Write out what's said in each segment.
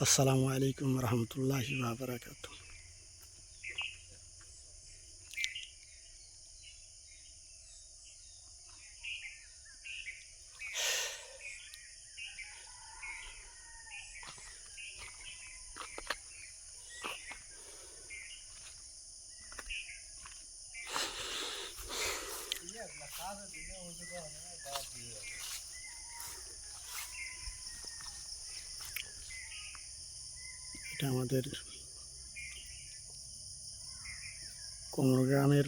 আসসালামু আলাইকুম রহমতুল্লাহি ওয়া বারাকাতুহু। এটা আমাদের কোমর গ্রামের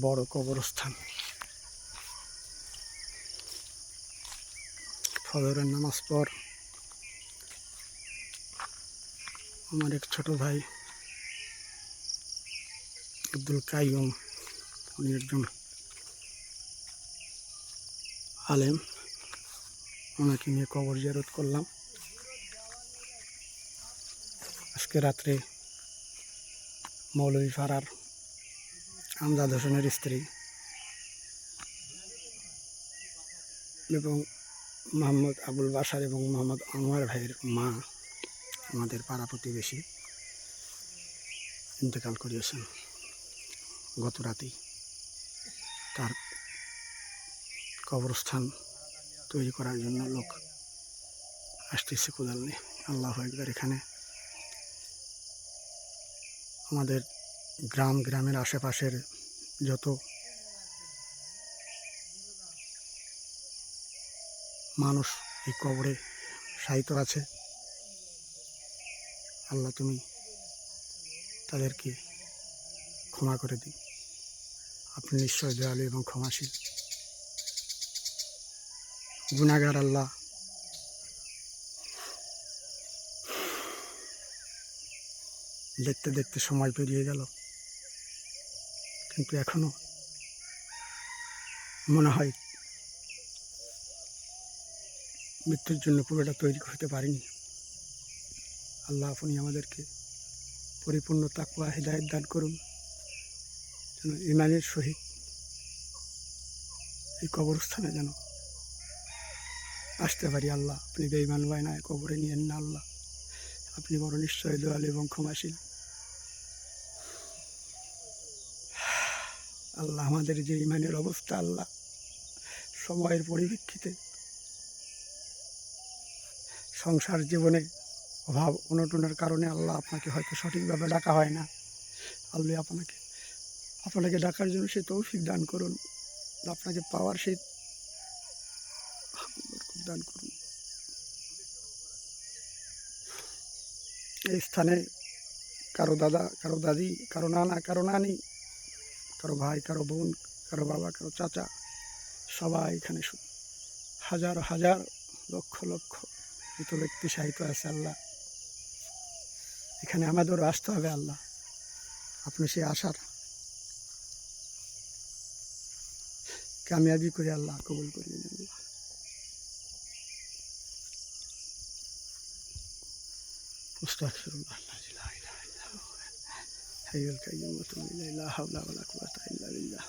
বড় কবরস্থান। ফজরের নামাজ পর আমার এক ছোট ভাই আব্দুল কাইয়ুম, উনি একজন আলেম, ওনাকে নিয়ে কবর জিয়ারত করলাম। আজকে রাত্রে মৌলভী পাড়ার আমজাদ হোসেনের স্ত্রী এবং মোহাম্মদ আবুল বাশার এবং মোহাম্মদ আনোয়ার ভাইয়ের মা, আমাদের পাড়া প্রতিবেশী, ইন্তেকাল করিয়েছেন গত রাতেই। তার কবরস্থান তৈরি করার জন্য লোক আসতেছে কোদাল নিয়ে। আল্লাহু আকবার। এখানে আমাদের গ্রামের আশেপাশের যত মানুষ এই কবরে শায়িত আছে, আল্লাহ তুমি তাদেরকে ক্ষমা করে দিন। আপনি নিশ্চয় দয়ালু এবং ক্ষমাশীল। গুনাহগার আল্লাহ, দেখতে দেখতে সময় পেরিয়ে গেল, কিন্তু এখনো মনে হয় মৃত্যুর জন্য পুরোটা তৈরি করতে পারিনি। আল্লাহ আপনি আমাদেরকে পরিপূর্ণ তাকওয়া হিদায়াত দান করুন, যেন ঈমানের সহিত এই কবরস্থানে যেন আসতে পারি। আল্লাহ আপনি বেঈমান বানায় কবরে নিয়েন না। আল্লাহ আপনি বড় নিশ্চয় দয়ালু এবং ক্ষমাশীল। আল্লাহ আমাদের যে ঈমানের অবস্থা, আল্লাহ সময়ের পরিপ্রেক্ষিতে সংসার জীবনে অভাব অনটনের কারণে আল্লাহ আপনাকে হয়তো সঠিকভাবে ডাকা হয় না। আল্লাহ আপনাকে ডাকার জন্য সে তৌফিক দান করুন, আপনাকে পাওয়ার সেই দান করুন। এই স্থানে কারো দাদা, কারো দাদি, কারো নানা, কারো নানি, কারো ভাই, কারো বোন, কারো বাবা, কারো চাচা, সবাই এখানে হাজার হাজার লক্ষ লক্ষ মৃত ব্যক্তি সাহিত্য আছে। আল্লাহ এখানে আমাদেরও আসতে হবে। আল্লাহ আপনি সে আশার কামিয়াবি করে আল্লাহ কবুল করিয়ে নেন। আল্লাহ আস্তাগফিরুল্লাহ লা ইলাহা ইল্লা হুয়া হাইয়ুল কাইয়্যুম ওয়া আতুবু ইলাইহি লা হাওলা ওয়া লা কুওয়াতা ইল্লা বিল্লাহ।